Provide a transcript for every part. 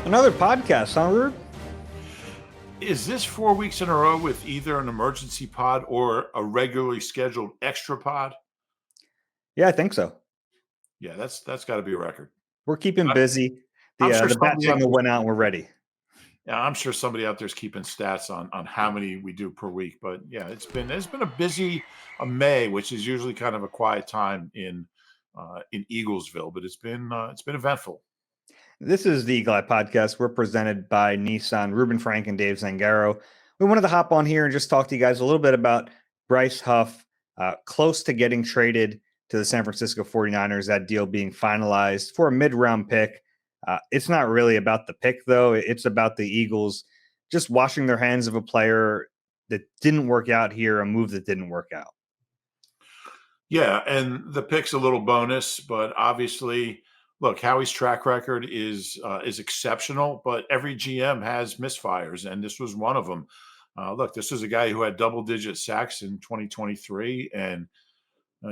Another podcast, huh, Rube? Is this 4 weeks in a row with either an emergency pod or a regularly scheduled extra pod? Yeah, I think so. Yeah, that's got to be a record. We're keeping I, busy. I'm sure The bat somebody out signal there. went out and we're ready. Yeah, I'm sure somebody out there is keeping stats on how many we do per week. But yeah, it's been a busy May, which is usually kind of a quiet time in Eaglesville, but it's been eventful. This is the Eagle Eye Podcast. We're presented by Nissan, Reuben Frank, and Dave Zangaro. We wanted to hop on here and just talk to you guys a little bit about Bryce Huff, close to getting traded to the San Francisco 49ers, that deal being finalized for a mid-round pick. It's not really about the pick, though. It's about the Eagles just washing their hands of a player that didn't work out here, a move that didn't work out. Yeah, and the pick's a little bonus, but obviously, look, Howie's track record is exceptional, but every GM has misfires, and this was one of them. Look, this was a guy who had double-digit sacks in 2023, and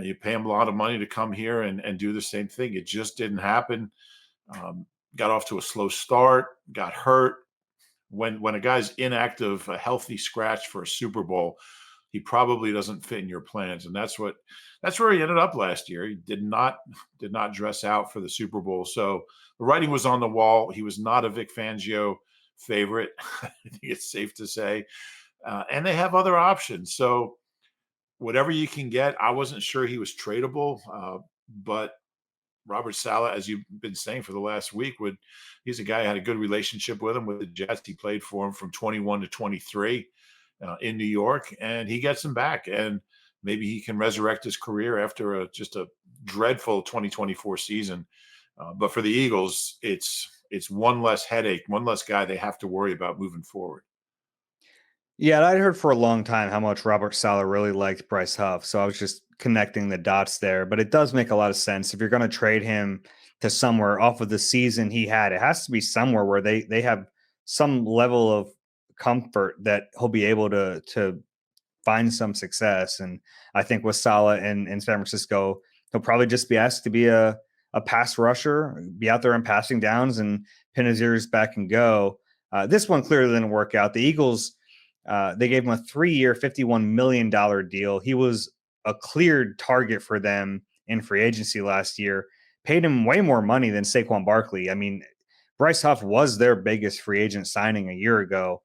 you pay him a lot of money to come here and do the same thing. It just didn't happen. Um, got off to a slow start, got hurt. When a guy's inactive, a healthy scratch for a Super Bowl, he probably doesn't fit in your plans, and that's where he ended up last year. He did not dress out for the Super Bowl, so the writing was on the wall. He was not a Vic Fangio favorite. I think it's safe to say, and they have other options. So whatever you can get, I wasn't sure he was tradable, but Robert Saleh, as you've been saying for the last week, he's a guy who had a good relationship with him with the Jets. He played for him from 21 to 23 in New York, and he gets him back. And maybe he can resurrect his career after just a dreadful 2024 season. But for the Eagles, it's one less headache, one less guy they have to worry about moving forward. Yeah, I'd heard for a long time how much Robert Saleh really liked Bryce Huff. So I was just connecting the dots there. But it does make a lot of sense. If you're going to trade him to somewhere off of the season he had, it has to be somewhere where they have some level of comfort that he'll be able to find some success. And I think with Saleh in San Francisco, he'll probably just be asked to be a pass rusher, be out there and passing downs and pin his ears back and go. This one clearly didn't work out. The Eagles, they gave him a 3-year, $51 million deal. He was a cleared target for them in free agency last year, paid him way more money than Saquon Barkley. I mean, Bryce Huff was their biggest free agent signing a year ago.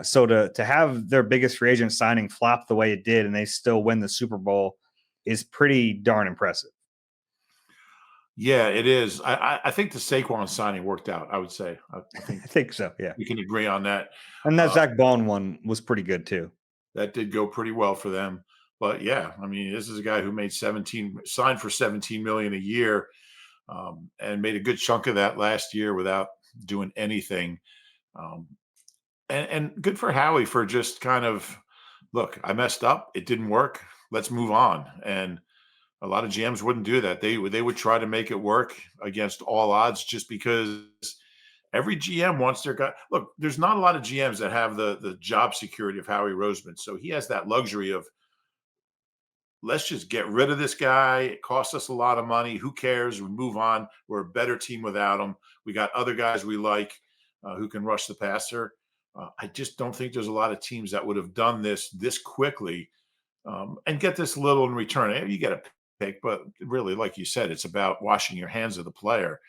So to have their biggest free agent signing flop the way it did and they still win the Super Bowl is pretty darn impressive. Yeah, it is. I think the Saquon signing worked out. I would say. I think I think so, yeah. we can agree on that. And that Uh, Zach Bond one was pretty good too. that did go pretty well for them. But yeah, I mean, this is a guy who made 17, signed for 17 million a year, and made a good chunk of that last year without doing anything. Um, and good for Howie for just kind of, look, I messed up. It didn't work. Let's move on. And a lot of GMs wouldn't do that. They would try to make it work against all odds, just because every GM wants their guy. Look, there's not a lot of GMs that have the job security of Howie Roseman, so he has that luxury of, let's just get rid of this guy. It costs us a lot of money. Who cares? We move on. We're a better team without him. We got other guys we like who can rush the passer. I just don't think there's a lot of teams that would have done this quickly, and get this little in return. You get a pick, but really, like you said, it's about washing your hands of the player.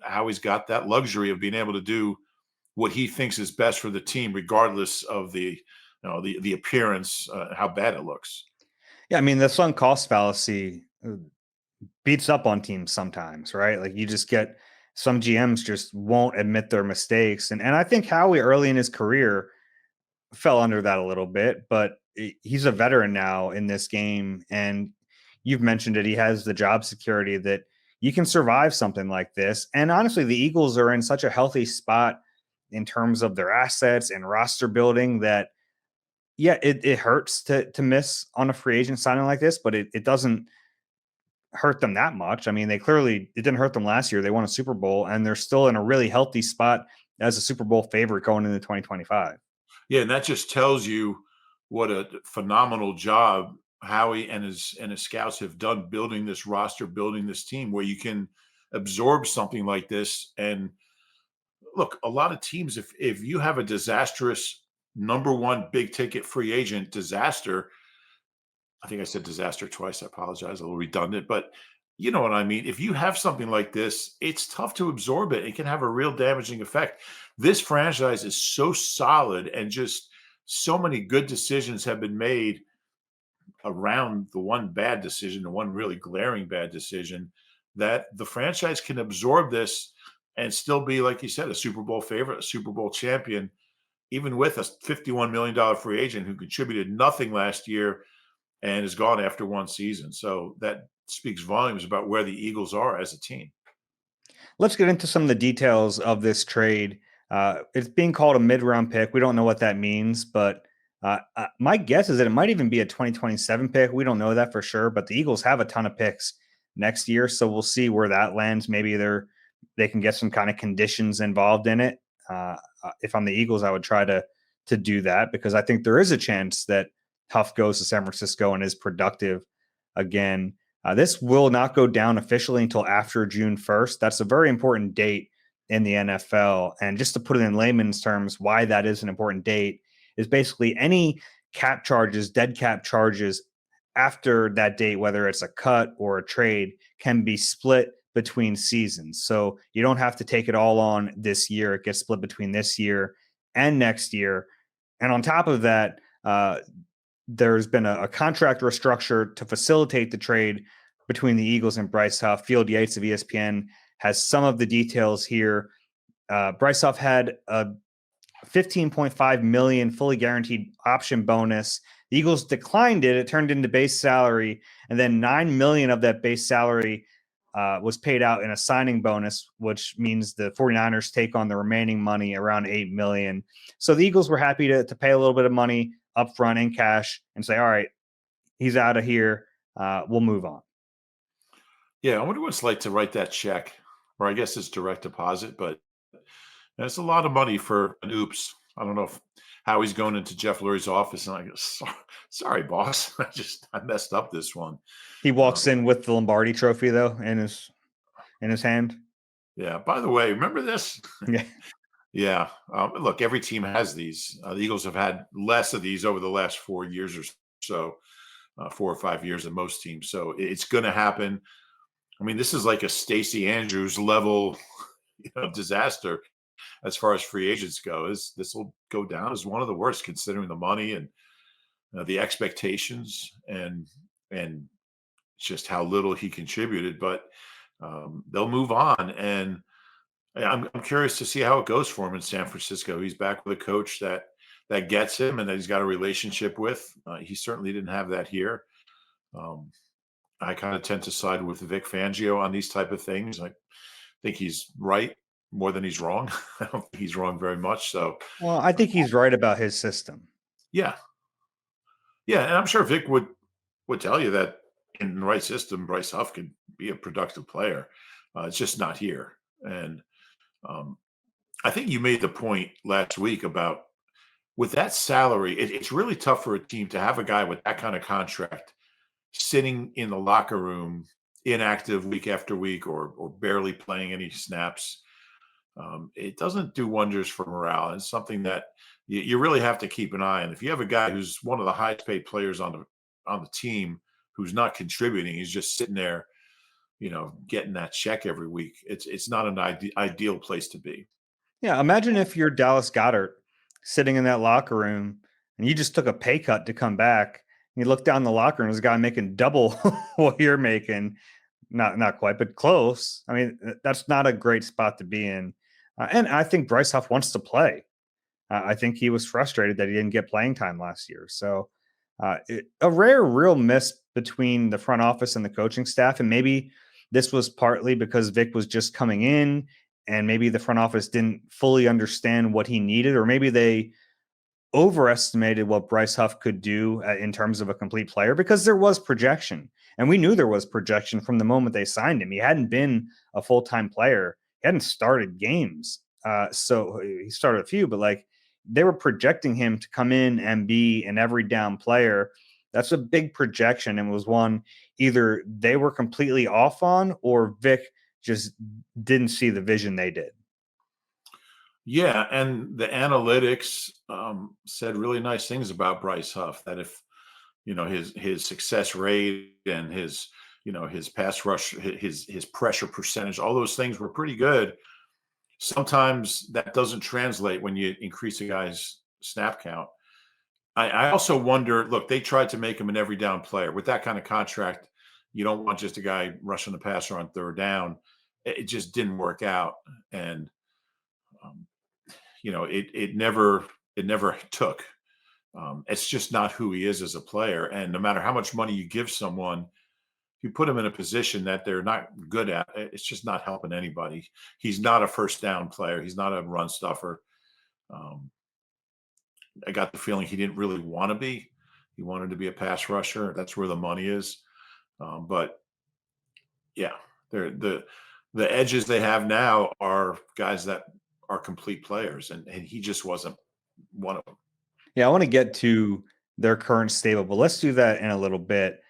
Howie's got that luxury of being able to do what he thinks is best for the team, regardless of the appearance, how bad it looks. Yeah, I mean, the sunk cost fallacy beats up on teams sometimes, right? Like you just get some GMs just won't admit their mistakes. And I think Howie early in his career fell under that a little bit, but he's a veteran now in this game. And you've mentioned it. He has the job security that you can survive something like this. And honestly, the Eagles are in such a healthy spot in terms of their assets and roster building that, yeah, it hurts to miss on a free agent signing like this, but it doesn't hurt them that much. I mean, it didn't hurt them last year. They won a Super Bowl and they're still in a really healthy spot as a Super Bowl favorite going into 2025. Yeah, and that just tells you what a phenomenal job Howie and his scouts have done building this roster, building this team, where you can absorb something like this. And look, a lot of teams, if you have a disastrous number one big ticket free agent disaster, I think I said disaster twice. I apologize, a little redundant, but you know what I mean. If you have something like this, it's tough to absorb it. It can have a real damaging effect. This franchise is so solid, and just so many good decisions have been made around the one bad decision, the one really glaring bad decision, that the franchise can absorb this and still be, like you said, a Super Bowl favorite, a Super Bowl champion, even with a $51 million free agent who contributed nothing last year and is gone after one season. So that speaks volumes about where the Eagles are as a team. Let's get into some of the details of this trade. It's being called a mid-round pick. We don't know what that means, but my guess is that it might even be a 2027 pick. We don't know that for sure, but the Eagles have a ton of picks next year, so we'll see where that lands. Maybe they can get some kind of conditions involved in it. If I'm the Eagles, I would try to do that, because I think there is a chance that Huff goes to San Francisco and is productive again. This will not go down officially until after June 1st. That's a very important date in the NFL. And just to put it in layman's terms, why that is an important date is basically any cap charges, dead cap charges after that date, whether it's a cut or a trade, can be split between seasons. So you don't have to take it all on this year. It gets split between this year and next year. And on top of that, there's been a contract restructure to facilitate the trade between the Eagles and Bryce Huff. Field Yates of ESPN has some of the details here. Bryce Huff had a $15.5 million fully guaranteed option bonus. The Eagles declined it. It turned into base salary, and then $9 million of that base salary was paid out in a signing bonus, which means the 49ers take on the remaining money, around $8 million. So the Eagles were happy to pay a little bit of money upfront in cash and say, all right, he's out of here. We'll move on. Yeah, I wonder what it's like to write that check, or I guess it's direct deposit, but that's a lot of money for an oops. I don't know if how he's going into Jeff Lurie's office and I go, sorry, boss, I messed up this one. He walks in with the Lombardi trophy though in his hand. Yeah. By the way, remember this? Yeah. Yeah. Look, every team has these. The Eagles have had less of these over the last 4 years or so, 4 or 5 years than most teams. So it's going to happen. I mean, this is like a Stacey Andrews level, disaster as far as free agents go. This will go down as one of the worst, considering the money and the expectations and just how little he contributed. But they'll move on, and I'm curious to see how it goes for him in San Francisco. He's back with a coach that gets him and that he's got a relationship with. He certainly didn't have that here. Um, I kind of tend to side with Vic Fangio on these type of things. I think he's right more than he's wrong. I don't think he's wrong very much. So, Well, I think he's right about his system. yeah, yeah, and I'm sure Vic would tell you that in the right system, Bryce Huff could be a productive player. It's just not here. And um, I think you made the point last week about with that salary, it's really tough for a team to have a guy with that kind of contract sitting in the locker room inactive week after week, or barely playing any snaps. It doesn't do wonders for morale. It's something that you really have to keep an eye on. If you have a guy who's one of the highest paid players on the team who's not contributing, he's just sitting there, getting that check every week. It's not an ideal place to be. Yeah, imagine if you're Dallas Goedert sitting in that locker room and you just took a pay cut to come back. And you look down the locker room, there's a guy making double what you're making. Not quite, but close. I mean, that's not a great spot to be in. And I think Bryce Huff wants to play. I think he was frustrated that he didn't get playing time last year. So a rare, real miss between the front office and the coaching staff. And maybe this was partly because Vic was just coming in and maybe the front office didn't fully understand what he needed, or maybe they overestimated what Bryce Huff could do in terms of a complete player, because there was projection. And we knew there was projection from the moment they signed him. He hadn't been a full-time player. He hadn't started games. So he started a few, but like they were projecting him to come in and be an every down player. That's a big projection, and was one either they were completely off on, or Vic just didn't see the vision they did. Yeah, and the analytics said really nice things about Bryce Huff. That if his success rate and his his pass rush, his pressure percentage, all those things were pretty good. Sometimes that doesn't translate when you increase a guy's snap count. I also wonder. Look, they tried to make him an every down player with that kind of contract. You don't want just a guy rushing the passer on third down. It just didn't work out, and um, it never took. It's just not who he is as a player. And no matter how much money you give someone, you put them in a position that they're not good at. It's just not helping anybody. He's not a first down player. He's not a run stuffer. Um, I got the feeling he didn't really want to be. He wanted to be a pass rusher. That's where the money is. But yeah, they're the edges they have now are guys that are complete players, and he just wasn't one of them. Yeah, I want to get to their current stable, but let's do that in a little bit.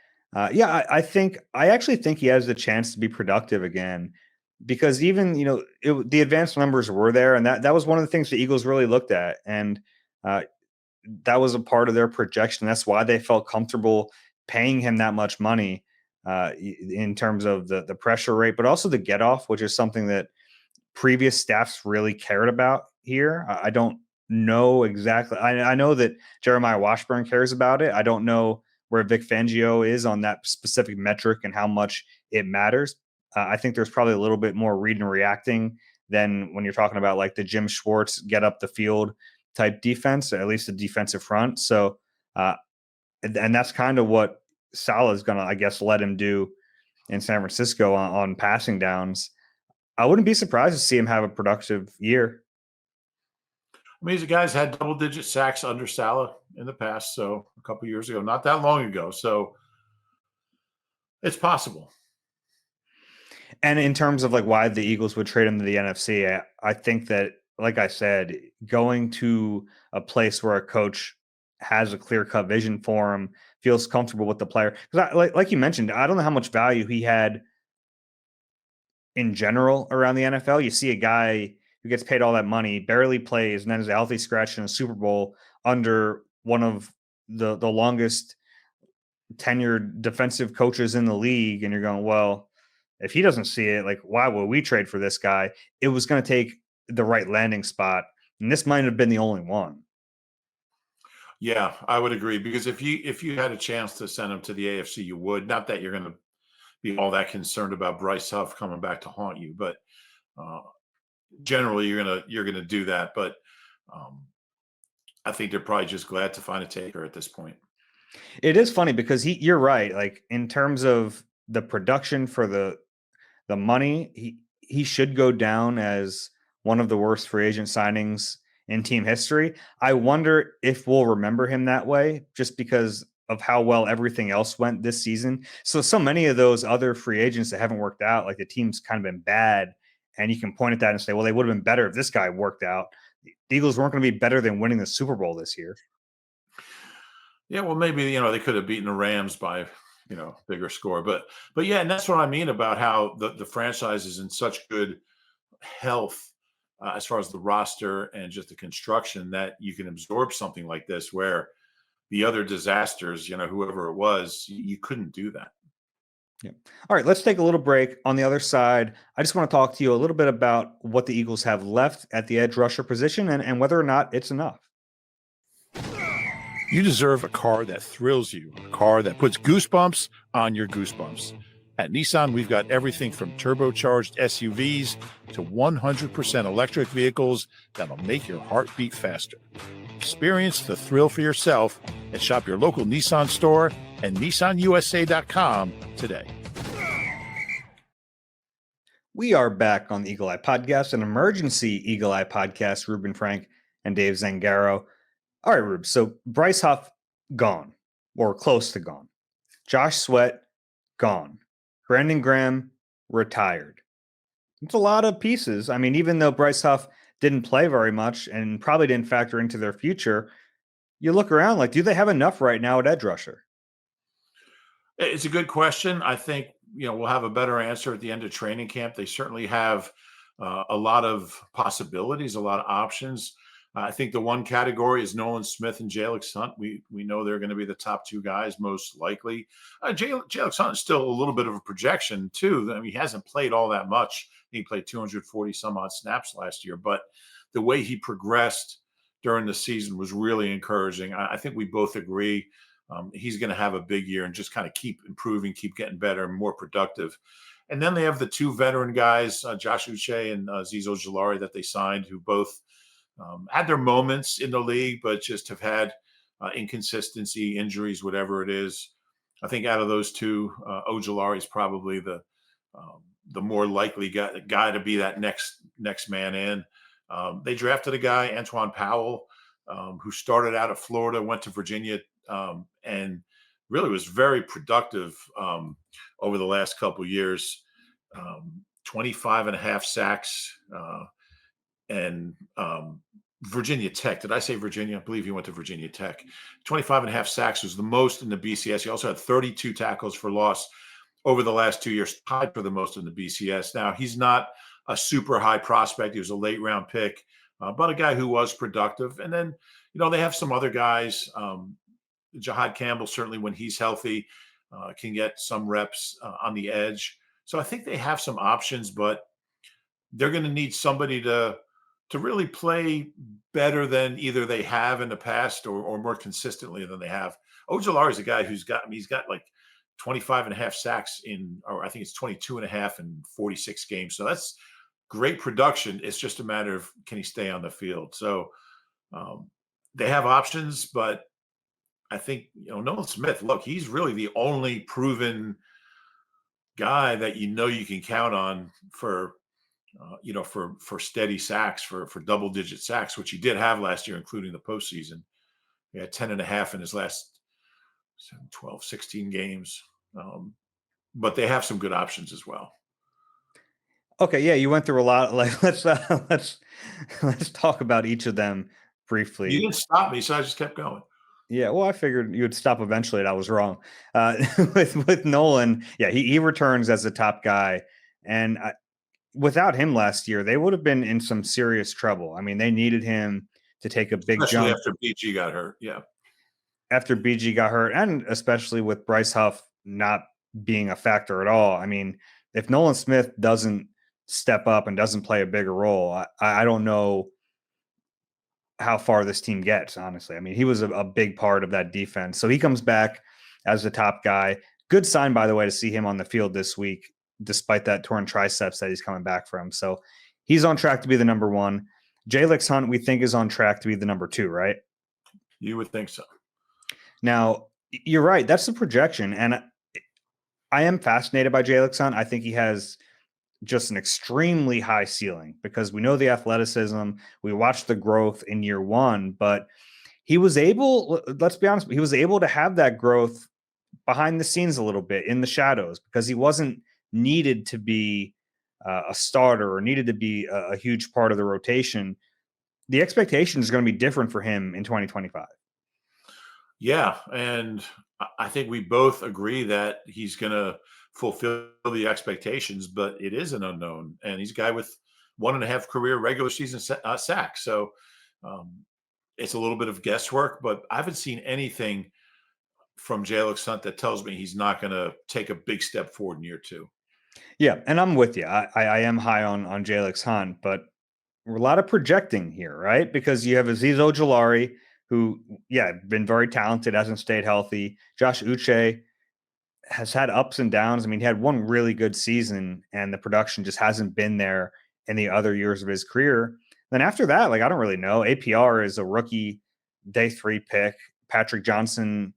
Yeah, I actually think he has the chance to be productive again because even the advanced numbers were there, and that was one of the things the Eagles really looked at, and uh, that was a part of their projection. That's why they felt comfortable paying him that much money in terms of the pressure rate, but also the get off, which is something that previous staffs really cared about here. I don't know exactly. I know that Jeremiah Washburn cares about it. I don't know where Vic Fangio is on that specific metric and how much it matters. I think there's probably a little bit more reading and reacting than when you're talking about like the Jim Schwartz get up the field type defense, or at least the defensive front. So, and that's kind of what Salah is going to, I guess, let him do in San Francisco on passing downs. I wouldn't be surprised to see him have a productive year. I mean, these guys had double-digit sacks under Salah in the past, so a couple years ago, not that long ago. So it's possible. And in terms of like why the Eagles would trade him to the NFC, I think that, like I said, going to a place where a coach has a clear cut vision for him, feels comfortable with the player. Because like you mentioned, I don't know how much value he had in general around the NFL. You see a guy who gets paid all that money, barely plays, and then is a healthy scratch in a Super Bowl under one of the longest tenured defensive coaches in the league, and you're going, well, if he doesn't see it, like, why would we trade for this guy? It was going to take the right landing spot, and this might have been the only one. Yeah, I would agree because if you had a chance to send him to the AFC, you would. Not that you're going to be all that concerned about Bryce Huff coming back to haunt you, but uh, generally you're gonna do that. But um, I think they're probably just glad to find a taker at this point. It is funny because you're right. Like in terms of the production for the money, he should go down as one of the worst free agent signings in team history. I wonder if we'll remember him that way just because of how well everything else went this season. So many of those other free agents that haven't worked out, like the team's kind of been bad, and you can point at that and say, well, they would have been better if this guy worked out. The Eagles weren't going to be better than winning the Super Bowl this year. Yeah, well, maybe they could have beaten the Rams by bigger score, but yeah, and that's what I mean about how the franchise is in such good health as far as the roster and just the construction that you can absorb something like this where the other disasters, whoever it was, you couldn't do that. Yeah. All right, let's take a little break. On the other side, I just want to talk to you a little bit about what the Eagles have left at the edge rusher position and whether or not it's enough. You deserve a car that thrills you, a car that puts goosebumps on your goosebumps. At Nissan, we've got everything from turbocharged SUVs to 100% electric vehicles that'll make your heart beat faster. Experience the thrill for yourself and shop your local Nissan store and nissanusa.com today. We are back on the Eagle Eye Podcast, an emergency Eagle Eye podcast. Reuben Frank and Dave Zangaro. All right, Rube. So Bryce Huff, gone or close to gone. Josh Sweat, gone. Brandon Graham, retired. It's a lot of pieces. I mean, even though Bryce Huff didn't play very much and probably didn't factor into their future, you look around like, do they have enough right now at edge rusher? It's a good question. I think we'll have a better answer at the end of training camp. They certainly have a lot of possibilities, a lot of options. I think the one category is Nolan Smith and Jalix Hunt. We know they're going to be the top two guys most likely. Jalix Hunt is still a little bit of a projection too. I mean, he hasn't played all that much. He played 240 some odd snaps last year, but the way he progressed during the season was really encouraging. I think we both agree he's going to have a big year and just kind of keep improving, keep getting better and more productive. And then they have the two veteran guys, Josh Uche and Azeez Ojulari, that they signed, who both had their moments in the league, but just have had inconsistency, injuries, whatever it is. I think out of those two, Ojulari is probably the more likely guy to be that next man in. They drafted a guy, Antoine Powell, who started out of Florida, went to Virginia, and really was very productive over the last couple of years. 25 and a half sacks and Virginia Tech. Did I say Virginia? I believe he went to Virginia Tech. 25 and a half sacks was the most in the BCS. He also had 32 tackles for loss over the last 2 years, tied for the most in the BCS. Now, he's not a super high prospect. He was a late round pick, but a guy who was productive. And then, they have some other guys. Jahad Campbell, certainly when he's healthy, can get some reps on the edge. So I think they have some options, but they're going to need somebody to really play better than either they have in the past or more consistently than they have. Ojulari is a guy he's got like 25 and a half sacks or I think it's 22 and a half in 46 games. So that's great production. It's just a matter of, can he stay on the field? So they have options, but I think, Nolan Smith, look, he's really the only proven guy that you can count on for steady sacks, for double-digit sacks, which he did have last year, including the postseason. He had 10 and a half in his last 12, 16 games. But they have some good options as well. Okay, yeah, you went through a lot. Like, let's talk about each of them briefly. You didn't stop me, so I just kept going. Yeah, well, I figured you would stop eventually, and I was wrong. With Nolan, yeah, he returns as the top guy, and without him last year, they would have been in some serious trouble. I mean, they needed him to take a big especially jump after BG got hurt. Yeah, after BG got hurt, and especially with Bryce Huff not being a factor at all. I mean, if Nolan Smith doesn't step up and doesn't play a bigger role, I don't know how far this team gets, honestly. I mean, he was a big part of that defense. So he comes back as the top guy. Good sign, by the way, to see him on the field this week, despite that torn triceps that he's coming back from. So he's on track to be the number one. Jalix Hunt, we think, is on track to be the number two, right? You would think so. Now, you're right. That's the projection. And I am fascinated by Jalix Hunt. I think he has just an extremely high ceiling because we know the athleticism. We watched the growth in year one, but he was able, let's be honest, he was able to have that growth behind the scenes a little bit in the shadows because he wasn't needed to be a starter or needed to be a huge part of the rotation. The expectation is going to be different for him in 2025. Yeah, and I think we both agree that he's going to fulfill the expectations, but it is an unknown. And he's a guy with 1.5 career regular season sacks. So it's a little bit of guesswork, but I haven't seen anything from Jalix Hunt that tells me he's not going to take a big step forward in year two. Yeah, and I'm with you. I am high on Jalix Hunt, but we're a lot of projecting here, right? Because you have Azeez Ojulari, who, been very talented, hasn't stayed healthy. Josh Uche has had ups and downs. I mean, he had one really good season, and the production just hasn't been there in the other years of his career. Then after that, I don't really know. APR is a rookie day 3 pick. Patrick Johnson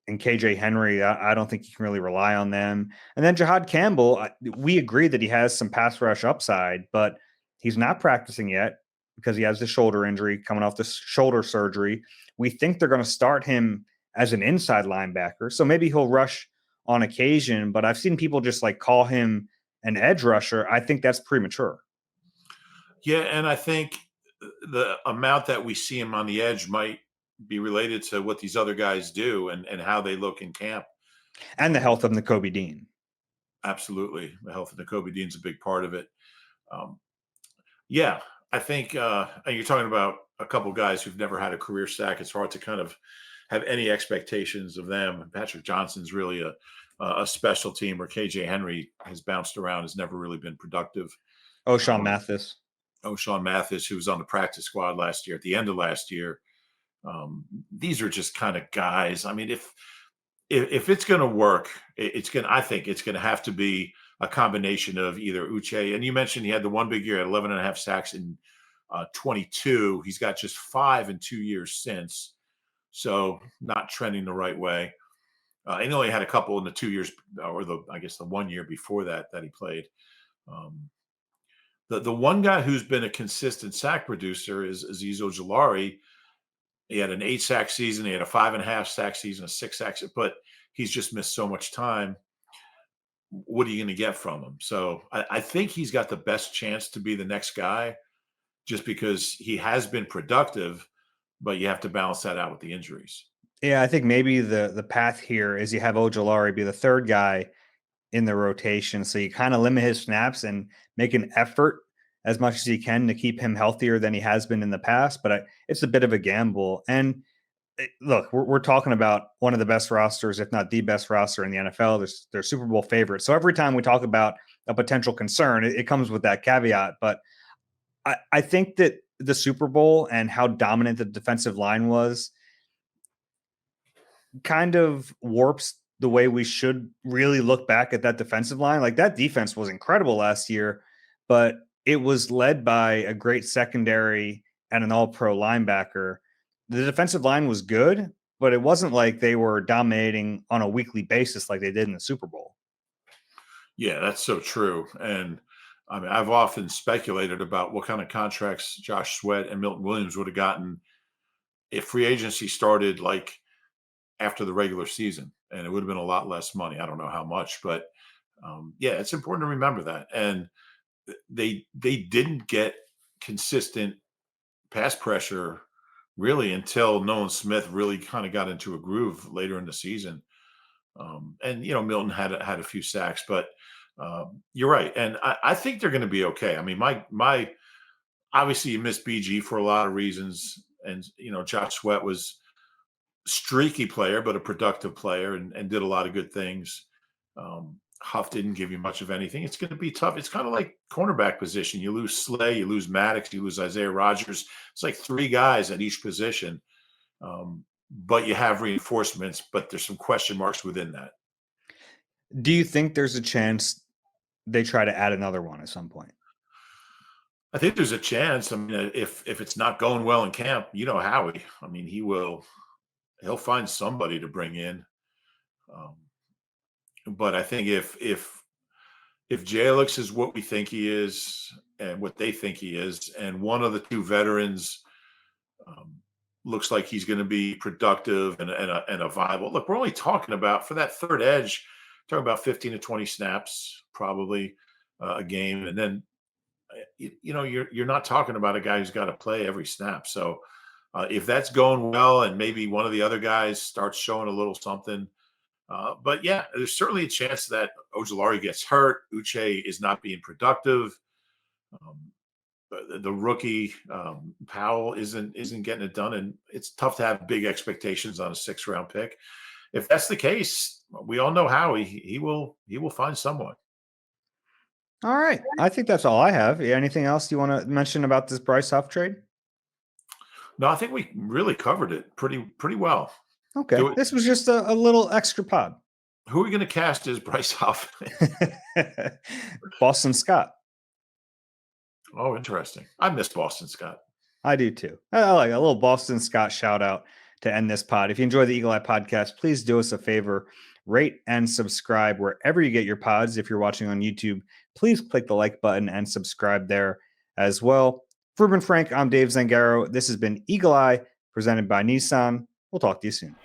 and KJ Henry, I don't think you can really rely on them. And then Jahad Campbell, we agree that he has some pass rush upside, but he's not practicing yet because he has the shoulder injury coming off the shoulder surgery. We think they're going to start him as an inside linebacker. So maybe he'll rush on occasion, but I've seen people just call him an edge rusher. I think that's premature. Yeah, and I think the amount that we see him on the edge might be related to what these other guys do and how they look in camp. And the health of Nakobe Dean. Absolutely. The health of Nakobe Dean's a big part of it. Um, yeah, I think and you're talking about a couple guys who've never had a career sack. It's hard to kind of have any expectations of them. Patrick Johnson's really a special team, where KJ Henry has bounced around, has never really been productive. O'Shawn Um, Mathis. O'Shawn Mathis, who was on the practice squad last year, at the end of last year. These are just kind of guys. I mean, if it's going to work, it's going. I think it's going to have to be a combination of either Uche, and you mentioned he had the one big year at 11 and a half sacks in 22. He's got just 5 in 2 years since, so not trending the right way. And he only had a couple in the 2 years, or I guess the 1 year before that he played. Um, the one guy who's been a consistent sack producer is Azeez Ojulari. He had an 8 sack season. He had a 5.5 sack season, a 6 sacks, but he's just missed so much time. What are you going to get from him? So I think he's got the best chance to be the next guy, just because he has been productive, but you have to balance that out with the injuries. Yeah, I think maybe the path here is you have Ojulari be the third guy in the rotation. So you kind of limit his snaps and make an effort as much as you can to keep him healthier than he has been in the past. But it's a bit of a gamble. And look, we're talking about one of the best rosters, if not the best roster in the NFL. They're Super Bowl favorites. So every time we talk about a potential concern, it comes with that caveat. But I think that the Super Bowl and how dominant the defensive line was kind of warps the way we should really look back at that defensive line. Like, that defense was incredible last year, but it was led by a great secondary and an all-pro linebacker. The defensive line was good, but it wasn't like they were dominating on a weekly basis like they did in the Super Bowl. Yeah, that's so true. And I mean, I've often speculated about what kind of contracts Josh Sweat and Milton Williams would have gotten if free agency started like after the regular season, and it would have been a lot less money. I don't know how much, but yeah, it's important to remember that. And they didn't get consistent pass pressure really until Nolan Smith really kind of got into a groove later in the season. And Milton had a few sacks, but you're right, and I think they're going to be okay. I mean, my obviously you miss BG for a lot of reasons, and Josh Sweat was streaky player, but a productive player, and did a lot of good things. Huff didn't give you much of anything. It's going to be tough. It's kind of like cornerback position. You lose Slay, you lose Maddox, you lose Isaiah Rogers. It's like 3 guys at each position. But you have reinforcements, but there's some question marks within that. Do you think there's a chance they try to add another one at some point? I think there's a chance. I mean, if it's not going well in camp, Howie. I mean, he'll find somebody to bring in. But I think if Jalix is what we think he is and what they think he is, and one of the 2 veterans looks like he's going to be productive and a viable. Look, we're only talking about, for that third edge, talking about 15 to 20 snaps probably a game, and then you're not talking about a guy who's got to play every snap. So if that's going well, and maybe one of the other guys starts showing a little something. But yeah, there's certainly a chance that Ojulari gets hurt. Uche is not being productive. The rookie Powell isn't getting it done, and it's tough to have big expectations on a 6th-round pick. If that's the case, we all know Howie. He will find someone. All right, I think that's all I have. Anything else you want to mention about this Bryce Huff trade? No, I think we really covered it pretty well. Okay, this was just a little extra pod. Who are we going to cast as Bryce Huff? Boston Scott. Oh, interesting. I miss Boston Scott. I do too. I like a little Boston Scott shout out to end this pod. If you enjoy the Eagle Eye podcast, please do us a favor, rate and subscribe wherever you get your pods. If you're watching on YouTube, please click the like button and subscribe there as well. For Reuben Frank, I'm Dave Zangaro. This has been Eagle Eye, presented by Nissan. We'll talk to you soon.